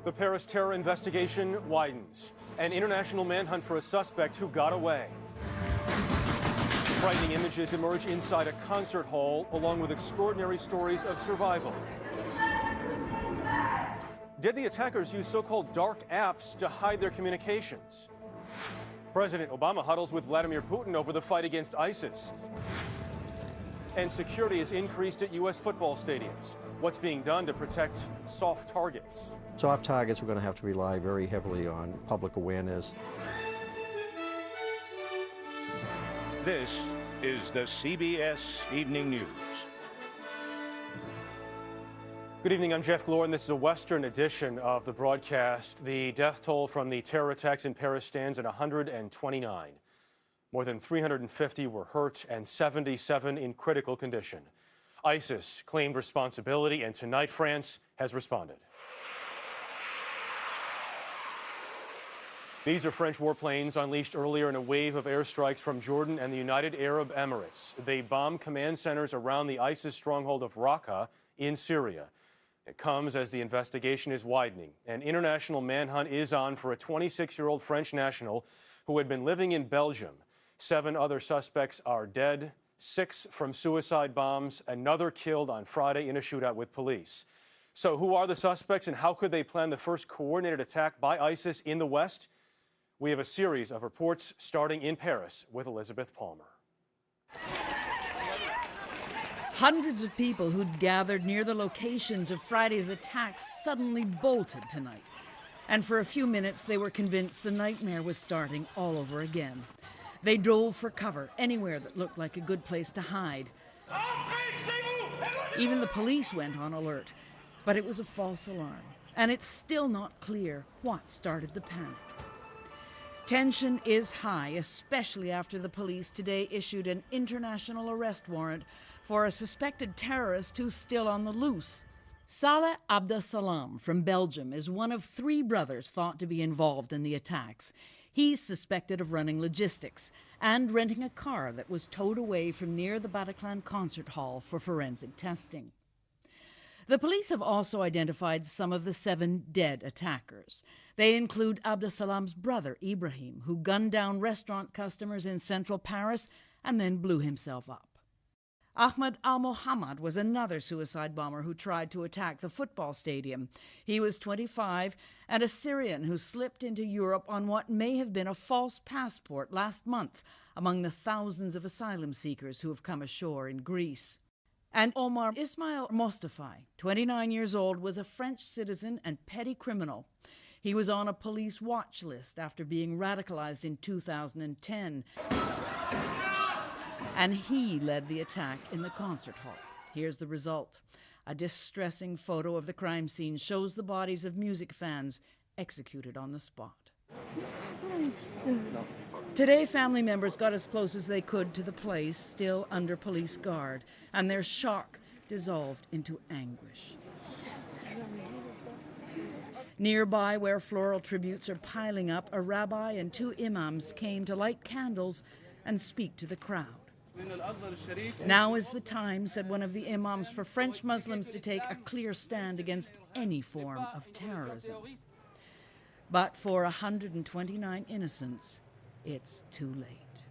The Paris terror investigation widens. An international manhunt for a suspect who got away. Frightening images emerge inside a concert hall, along with extraordinary stories of survival. Did the attackers use so-called dark apps to hide their communications? President Obama huddles with Vladimir Putin over the fight against ISIS. And security is increased at U.S. football stadiums. What's being done to protect soft targets? Soft targets, we're going to have to rely very heavily on public awareness. This is the CBS Evening News. Good evening, I'm Jeff Glor, and this is a Western edition of the broadcast. The death toll from the terror attacks in Paris stands at 129. More than 350 were hurt and 77 in critical condition. ISIS claimed responsibility, and tonight France has responded. These are French warplanes unleashed earlier in a wave of airstrikes from Jordan and the United Arab Emirates. They bombed command centers around the ISIS stronghold of Raqqa in Syria. It comes as the investigation is widening. An international manhunt is on for a 26-year-old French national who had been living in Belgium. 7 other suspects are dead, 6 from suicide bombs, another killed on Friday in a shootout with police. So who are the suspects and how could they plan the first coordinated attack by ISIS in the West? We have a series of reports starting in Paris with Elizabeth Palmer. Hundreds of people who'd gathered near the locations of Friday's attacks suddenly bolted tonight. And for a few minutes, they were convinced the nightmare was starting all over again. They dove for cover anywhere that looked like a good place to hide. Even the police went on alert, but it was a false alarm. And it's still not clear what started the panic. Tension is high, especially after the police today issued an international arrest warrant for a suspected terrorist who's still on the loose. Saleh Abdeslam from Belgium is one of 3 brothers thought to be involved in the attacks. He's suspected of running logistics and renting a car that was towed away from near the Bataclan concert hall for forensic testing. The police have also identified some of the 7 dead attackers. They include Abdesalam's brother, Ibrahim, who gunned down restaurant customers in central Paris and then blew himself up. Ahmed al-Mohammad was another suicide bomber who tried to attack the football stadium. He was 25 and a Syrian who slipped into Europe on what may have been a false passport last month among the thousands of asylum seekers who have come ashore in Greece. And Omar Ismail Mostafai, 29 years old, was a French citizen and petty criminal. He was on a police watch list after being radicalized in 2010. And he led the attack in the concert hall. Here's the result. A distressing photo of the crime scene shows the bodies of music fans executed on the spot. Today, family members got as close as they could to the place, still under police guard, and their shock dissolved into anguish. Nearby, where floral tributes are piling up, a rabbi and 2 imams came to light candles and speak to the crowd. Now is the time, said one of the imams, for French Muslims to take a clear stand against any form of terrorism. But for 129 innocents, it's too late.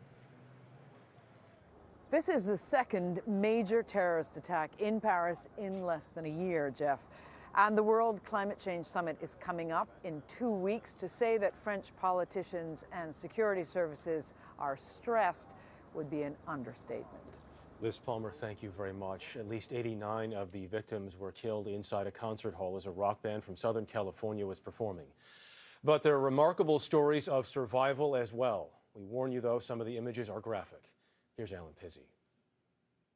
This is the second major terrorist attack in Paris in less than a year, Jeff. And the World Climate Change Summit is coming up in 2 weeks. To say that French politicians and security services are stressed would be an understatement. Liz Palmer, thank you very much. At least 89 of the victims were killed inside a concert hall as a rock band from Southern California was performing. But there are remarkable stories of survival as well. We warn you, though, some of the images are graphic. Here's Alan Pizzi.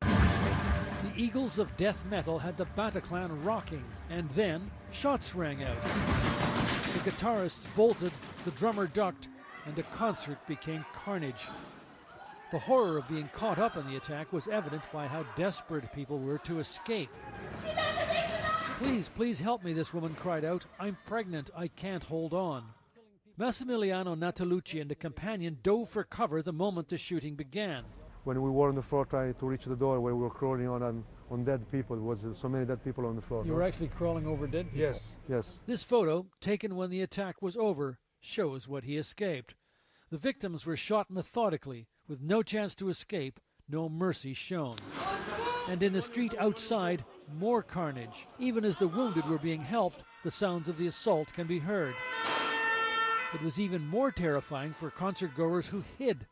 The Eagles of death metal had the Bataclan rocking, and then shots rang out. The guitarists bolted, the drummer ducked, and the concert became carnage. The horror of being caught up in the attack was evident by how desperate people were to escape. Please help me, this woman cried out. I'm pregnant, I can't hold on. Massimiliano Natalucci and a companion dove for cover the moment the shooting began. when we were on the floor trying to reach the door, where we were crawling on dead people. There was so many dead people on the floor. You were actually crawling over dead people? Yes, yes. This photo, taken when the attack was over, shows what he escaped. The victims were shot methodically, with no chance to escape, no mercy shown. And in the street outside, more carnage. Even as the wounded were being helped, the sounds of the assault can be heard. It was even more terrifying for concert-goers who hid.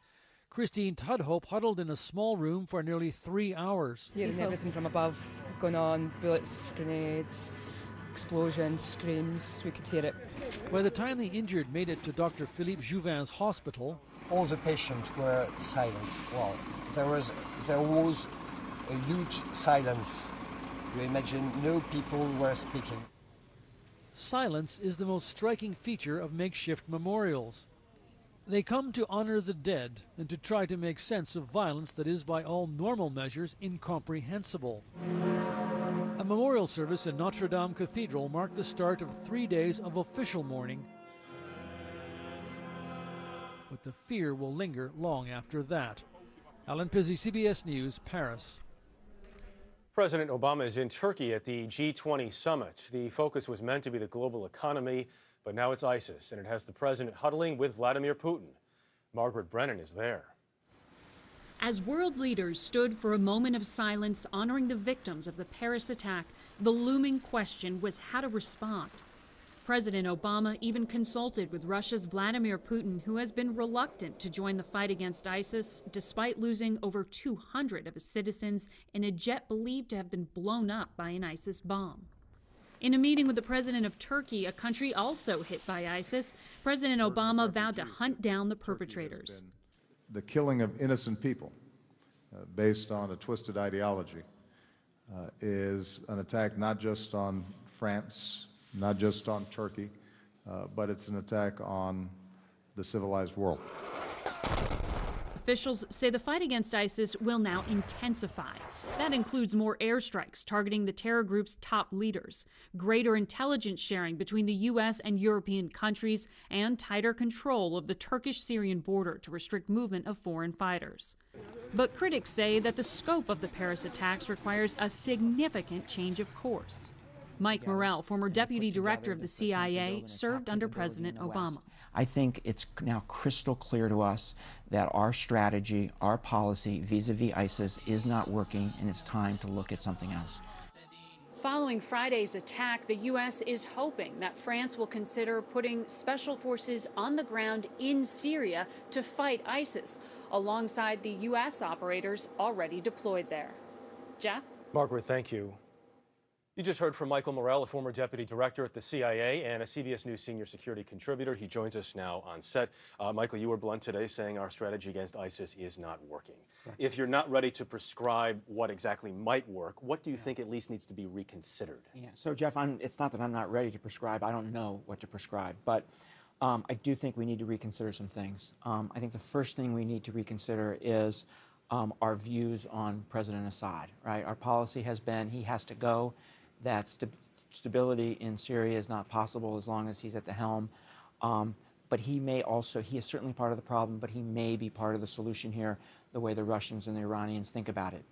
Christine Tudhope huddled in a small room for nearly 3 hours. Hearing everything from above going on, bullets, grenades, explosions, screams, we could hear it. By the time the injured made it to Dr. Philippe Jouvin's hospital, all the patients were silent. Well, there was a huge silence. You imagine no people were speaking. silence is the most striking feature of makeshift memorials. They come to honor the dead and to try to make sense of violence that is, by all normal measures, incomprehensible. A memorial service in Notre Dame Cathedral marked the start of 3 days of official mourning, but the fear will linger long after that. Alan Pizzi, CBS News, Paris. President Obama is in Turkey at the G20 summit. The focus was meant to be the global economy, but now it's ISIS, and it has the president huddling with Vladimir Putin. Margaret Brennan is there. As world leaders stood for a moment of silence honoring the victims of the Paris attack, the looming question was how to respond. President Obama even consulted with Russia's Vladimir Putin, who has been reluctant to join the fight against ISIS, despite losing over 200 of his citizens in a jet believed to have been blown up by an ISIS bomb. In a meeting with the president of Turkey, a country also hit by ISIS, President Obama vowed to hunt down the perpetrators. The killing of innocent people based on a twisted ideology is an attack not just on France, not just on Turkey, but it's an attack on the civilized world. Officials say the fight against ISIS will now intensify. That includes more airstrikes targeting the terror group's top leaders, greater intelligence sharing between the U.S. and European countries, and tighter control of the Turkish-Syrian border to restrict movement of foreign fighters. But critics say that the scope of the Paris attacks requires a significant change of course. Mike Morrell, former deputy director of the CIA, served under President Obama. I think it's now crystal clear to us that our strategy, our policy vis-a-vis ISIS is not working, and it's time to look at something else. Following Friday's attack, the U.S. is hoping that France will consider putting special forces on the ground in Syria to fight ISIS, alongside the U.S. operators already deployed there. Jeff? Margaret, thank you. You just heard from Michael Morrell, a former deputy director at the CIA and a CBS News senior security contributor. He joins us now on set. Michael, you were blunt today saying our strategy against ISIS is not working. Right. If you're not ready to prescribe what exactly might work, what do you think at least needs to be reconsidered? Yeah. So, Jeff, it's not that I'm not ready to prescribe. I don't know what to prescribe. But I do think we need to reconsider some things. I think the first thing we need to reconsider is our views on President Assad. Right? Our policy has been he has to go. That stability in Syria is not possible as long as he's at the helm. But he is certainly part of the problem, but he may be part of the solution here, the way the Russians and the Iranians think about it.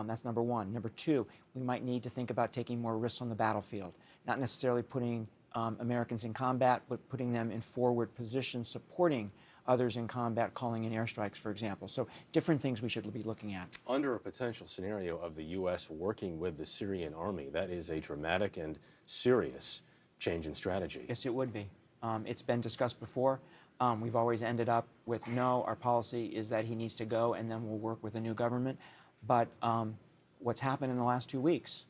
That's number one. Number two, we might need to think about taking more risks on the battlefield, not necessarily putting Americans in combat, but putting them in forward positions, supporting others in combat, calling in airstrikes, for example. So different things we should be looking at. Under a potential scenario of the U.S. working with the Syrian army, that is a dramatic and serious change in strategy. Yes, it would be. It's been discussed before. We've always ended up with no, our policy is that he needs to go and then we'll work with a new government. But what's happened in the last 2 weeks,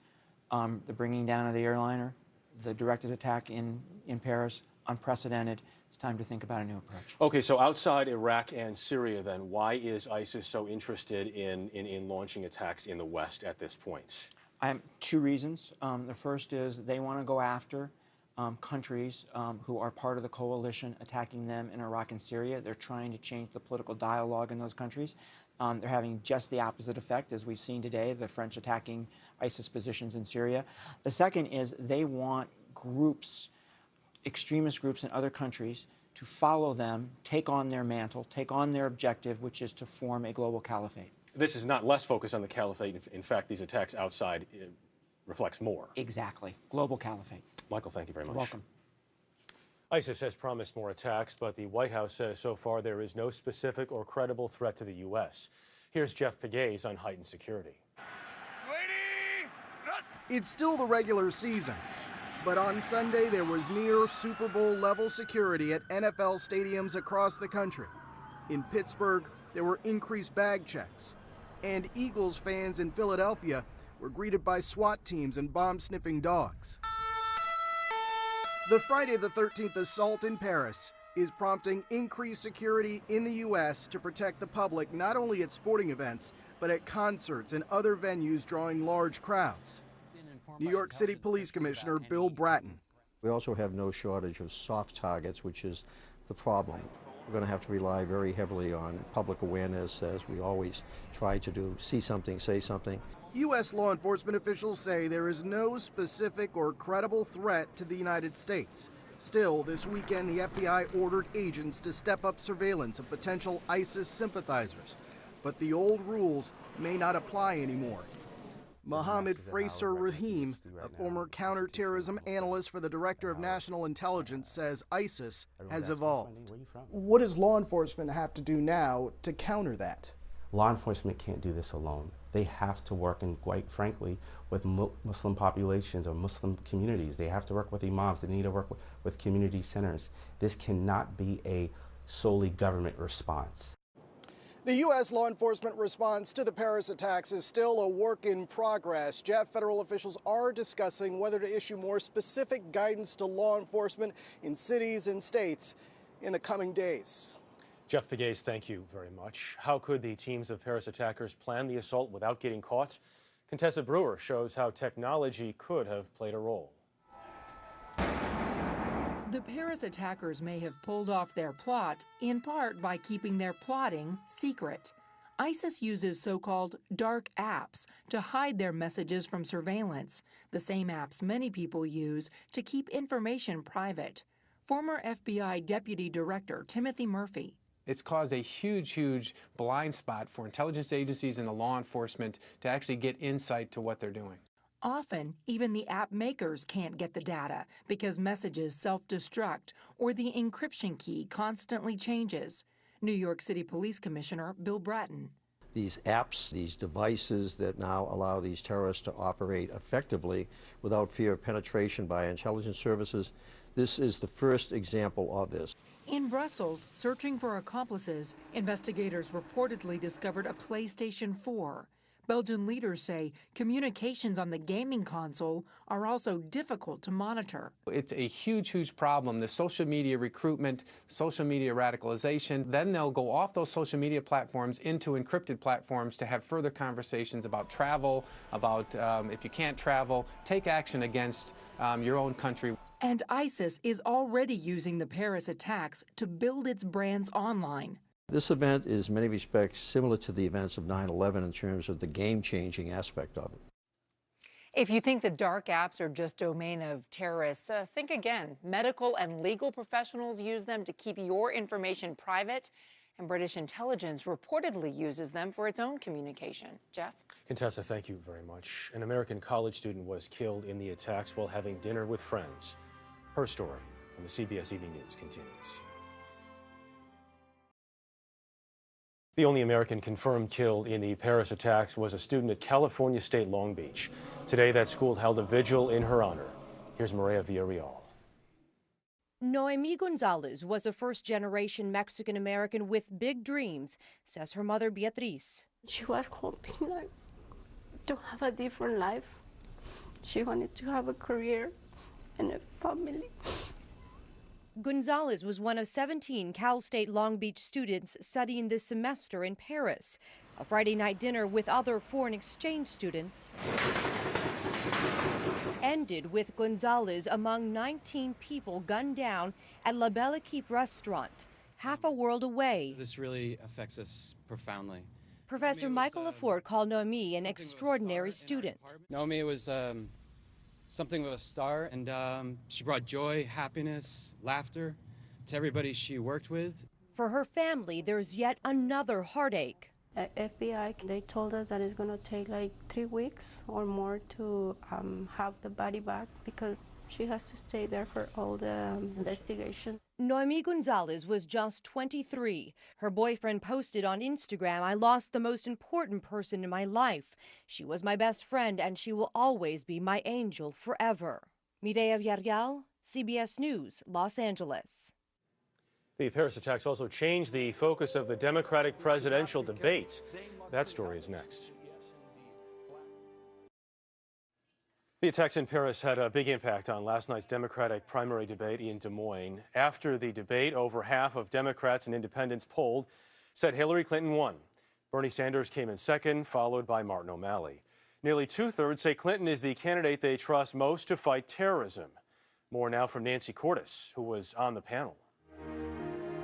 the bringing down of the airliner, the directed attack in Paris, unprecedented. It's time to think about a new approach. Okay, so outside Iraq and Syria, then, why is ISIS so interested in launching attacks in the West at this point? Two reasons. The first is they want to go after countries who are part of the coalition attacking them in Iraq and Syria. They're trying to change the political dialogue in those countries. They're having just the opposite effect, as we've seen today, the French attacking ISIS positions in Syria. The second is they want groups, extremist groups in other countries, to follow them, take on their mantle, take on their objective, which is to form a global caliphate. This is not less focused on the caliphate. In fact, these attacks outside reflects more. Exactly. Global caliphate. Michael, thank you very much. You're welcome. ISIS has promised more attacks, but the White House says so far there is no specific or credible threat to the U.S. Here's Jeff Pegues on heightened security. It's still the regular season, but on Sunday there was near Super Bowl level security at NFL stadiums across the country. In Pittsburgh, there were increased bag checks, and Eagles fans in Philadelphia were greeted by SWAT teams and bomb-sniffing dogs. The Friday the 13th assault in Paris is prompting increased security in the U.S. to protect the public not only at sporting events, but at concerts and other venues drawing large crowds. New York City Police Commissioner Bill Bratton. We also have no shortage of soft targets, which is the problem. We're going to have to rely very heavily on public awareness, as we always try to do. See something, say something. U.S. law enforcement officials say there is no specific or credible threat to the United States. Still, this weekend, the FBI ordered agents to step up surveillance of potential ISIS sympathizers. But the old rules may not apply anymore. Mohammed Fraser Rahim, a former counterterrorism analyst for the Director of National Intelligence, says ISIS has evolved. What does law enforcement have to do now to counter that? Law enforcement can't do this alone. They have to work, and quite frankly, with Muslim populations or Muslim communities. They have to work with imams. They need to work with community centers. This cannot be a solely government response. The U.S. law enforcement response to the Paris attacks is still a work in progress. Jeff, federal officials are discussing whether to issue more specific guidance to law enforcement in cities and states in the coming days. Jeff Pegues, thank you very much. How could the teams of Paris attackers plan the assault without getting caught? Contessa Brewer shows how technology could have played a role. The Paris attackers may have pulled off their plot, in part by keeping their plotting secret. ISIS uses so-called dark apps to hide their messages from surveillance, the same apps many people use to keep information private. Former FBI Deputy Director Timothy Murphy. It's caused a huge blind spot for intelligence agencies and the law enforcement to actually get insight to what they're doing. Often, even the app makers can't get the data because messages self-destruct or the encryption key constantly changes. New York City Police Commissioner Bill Bratton. These apps, these devices that now allow these terrorists to operate effectively without fear of penetration by intelligence services, this is the first example of this. In Brussels, searching for accomplices, investigators reportedly discovered a PlayStation 4. Belgian leaders say communications on the gaming console are also difficult to monitor. It's a huge problem, the social media recruitment, social media radicalization. Then they'll go off those social media platforms into encrypted platforms to have further conversations about travel, about if you can't travel, take action against your own country. And ISIS is already using the Paris attacks to build its brands online. This event is in many respects similar to the events of 9/11 in terms of the game-changing aspect of it. If you think the dark apps are just domain of terrorists, think again. Medical and legal professionals use them to keep your information private, and British intelligence reportedly uses them for its own communication. Jeff? Contessa, thank you very much. An American college student was killed in the attacks while having dinner with friends. Her story on the CBS Evening News continues. The only American confirmed killed in the Paris attacks was a student at California State Long Beach. Today, that school held a vigil in her honor. Here's Maria Villarreal. Noemi Gonzalez was a first-generation Mexican-American with big dreams, says her mother, Beatriz. She was hoping to have a different life. She wanted to have a career and a family. Gonzalez was one of 17 Cal State Long Beach students studying this semester in Paris. A Friday night dinner with other foreign exchange students ended with Gonzalez among 19 people gunned down at La Belle Equipe restaurant, half a world away. This really affects us profoundly. Professor Michael Lafort called Noemi an extraordinary student. Noemi was something of a star, and she brought joy, happiness, laughter to everybody she worked with. For her family, there's yet another heartache. FBI, they told us that it's going to take like 3 weeks or more to have the body back because she has to stay there for all the investigation. Noemi Gonzalez was just 23. Her boyfriend posted on Instagram, "I lost the most important person in my life. She was my best friend and she will always be my angel forever." Mireya Villarreal, CBS News, Los Angeles. The Paris attacks also changed the focus of the Democratic presidential debate. That story is next. The attacks in Paris had a big impact on last night's Democratic primary debate in Des Moines. After the debate, over half of Democrats and independents polled said Hillary Clinton won. Bernie Sanders came in second, followed by Martin O'Malley. Nearly two-thirds say Clinton is the candidate they trust most to fight terrorism. More now from Nancy Cordes, who was on the panel.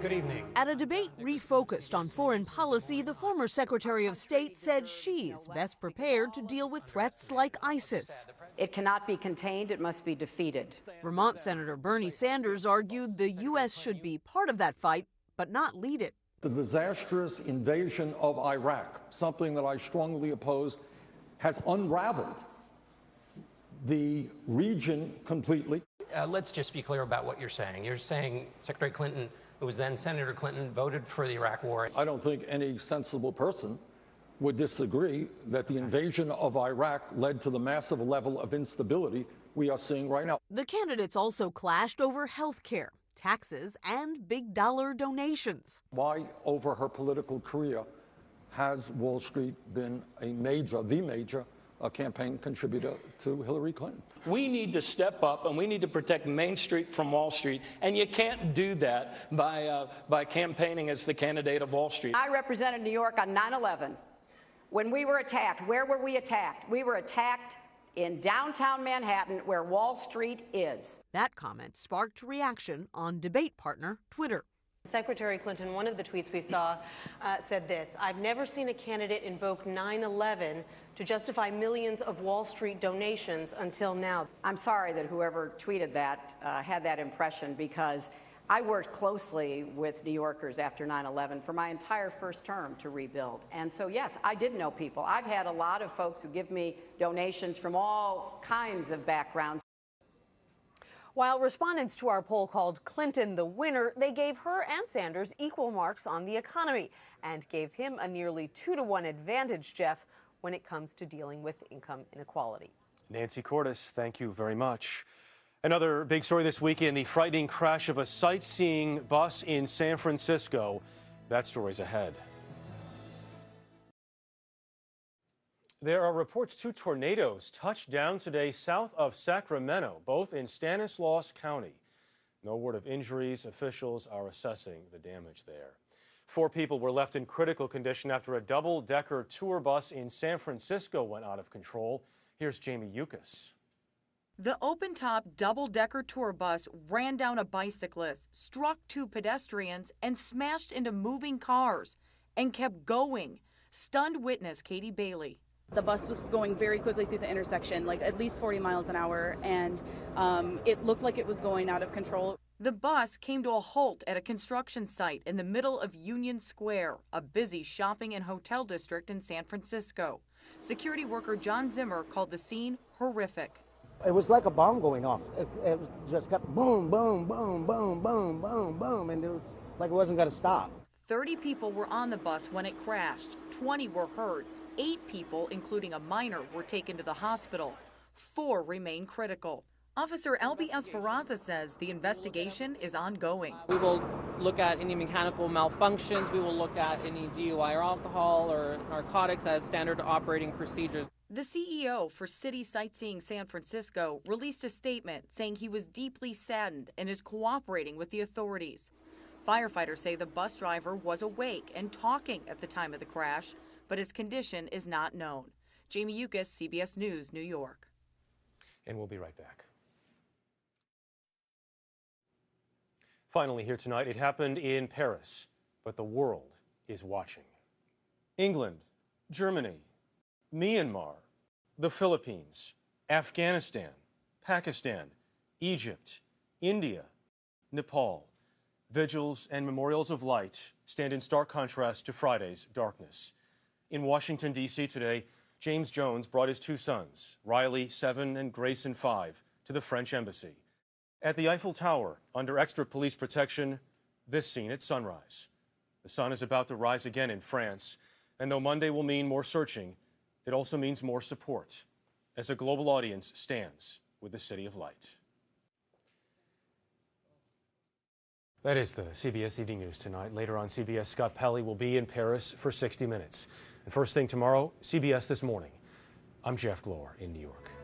Good evening. At a debate refocused on foreign policy, the former Secretary of State said she's best prepared to deal with threats like ISIS. It cannot be contained, it must be defeated. Vermont Senator Bernie Sanders argued the U.S. should be part of that fight, but not lead it. The disastrous invasion of Iraq, something that I strongly opposed, has unraveled the region completely. Let's just be clear about what you're saying. You're saying Secretary Clinton, who was then Senator Clinton, voted for the Iraq War. I don't think any sensible person would disagree that the invasion of Iraq led to the massive level of instability we are seeing right now. The candidates also clashed over health care, taxes, and big dollar donations. Why, over her political career, has Wall Street been the major campaign contributor to Hillary Clinton? We need to step up and we need to protect Main Street from Wall Street. And you can't do that by campaigning as the candidate of Wall Street. I represented New York on 9/11. When we were attacked, where were we attacked? We were attacked in downtown Manhattan, where Wall Street is. That comment sparked reaction on debate partner Twitter. Secretary Clinton, one of the tweets we saw said this: "I've never seen a candidate invoke 9/11 to justify millions of Wall Street donations until now." I'm sorry that whoever tweeted that had that impression, because I worked closely with New Yorkers after 9/11 for my entire first term to rebuild. And so, yes, I did know people. I've had a lot of folks who give me donations from all kinds of backgrounds. While respondents to our poll called Clinton the winner, they gave her and Sanders equal marks on the economy and gave him a nearly 2-to-1 advantage, Jeff, when it comes to dealing with income inequality. Nancy Cordes, thank you very much. Another big story this weekend, the frightening crash of a sightseeing bus in San Francisco. That story's ahead. There are reports 2 tornadoes touched down today south of Sacramento, both in Stanislaus County. No word of injuries. Officials are assessing the damage there. 4 people were left in critical condition after a double-decker tour bus in San Francisco went out of control. Here's Jamie Yukas. The open-top double-decker tour bus ran down a bicyclist, struck 2 pedestrians, and smashed into moving cars, and kept going. Stunned witness Katie Bailey. The bus was going very quickly through the intersection, like at least 40 miles an hour, and it looked like it was going out of control. The bus came to a halt at a construction site in the middle of Union Square, a busy shopping and hotel district in San Francisco. Security worker John Zimmer called the scene horrific. It was like a bomb going off. It just kept boom, boom, boom, boom, boom, boom, boom, and it was like it wasn't going to stop. 30 people were on the bus when it crashed. 20 were hurt. 8 people, including a minor, were taken to the hospital. 4 remain critical. Officer Albie Esperanza says the investigation is ongoing. We will look at any mechanical malfunctions. We will look at any DUI or alcohol or narcotics as standard operating procedures. The CEO for City Sightseeing San Francisco released a statement saying he was deeply saddened and is cooperating with the authorities. Firefighters say the bus driver was awake and talking at the time of the crash, but his condition is not known. Jamie Yukas, CBS News, New York. And we'll be right back. Finally here tonight, it happened in Paris, but the world is watching. England, Germany, Myanmar, the Philippines, Afghanistan, Pakistan, Egypt, India, Nepal. Vigils and memorials of light stand in stark contrast to Friday's darkness. In Washington, D.C. today, James Jones brought his two sons, Riley, 7, and Grayson, 5, to the French embassy. At the Eiffel Tower, under extra police protection, this scene at sunrise. The sun is about to rise again in France, and though Monday will mean more searching, it also means more support as a global audience stands with the City of Light. That is the CBS Evening News tonight. Later on CBS, Scott Pelley will be in Paris for 60 Minutes. And first thing tomorrow, CBS This Morning. I'm Jeff Glor in New York.